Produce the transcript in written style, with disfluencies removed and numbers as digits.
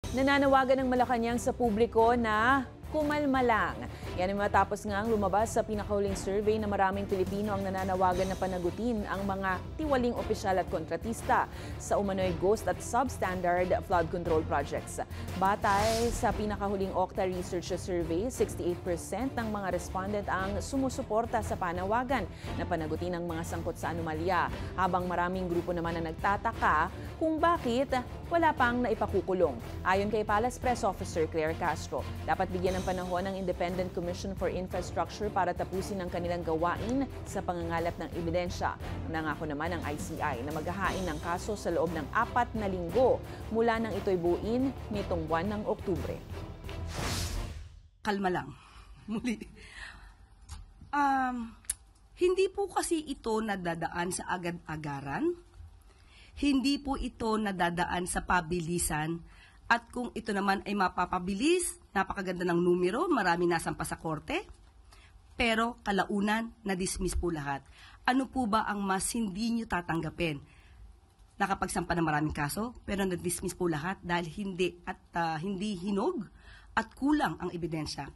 Nananawagan ng Malacanang sa publiko na kumalma lang. Yan ay matapos nga lumabas sa pinakahuling survey na maraming Pilipino ang nananawagan na panagutin ang mga tiwaling opisyal at kontratista sa umano'y ghost at substandard flood control projects. Batay sa pinakahuling Okta Research Survey, 68% ng mga respondent ang sumusuporta sa panawagan na panagutin ang mga sangkot sa anomalya, habang maraming grupo naman na nagtataka kung bakit wala pang naipakukulong. Ayon kay Palace Press Officer Claire Castro, dapat bigyan ng panahon ng Independent Commission for Infrastructure para tapusin ang kanilang gawain sa pangangalap ng ebidensya. Nangako naman ang ICI na maghahain ng kaso sa loob ng 4 na linggo mula nang ito'y buuin nitong buwan ng Oktubre. Kalma lang. Muli. Hindi po kasi ito nadadaan sa agad-agaran. Hindi po ito nadadaan sa pabilisan. At kung ito naman ay mapapabilis, napakaganda ng numero, marami nasampa sa korte. Pero kalaunan, na-dismiss po lahat. Ano po ba ang mas hindi nyo tatanggapin? Nakapagsampa ng maraming kaso, pero na-dismiss po lahat dahil hindi hinog at kulang ang ebidensya.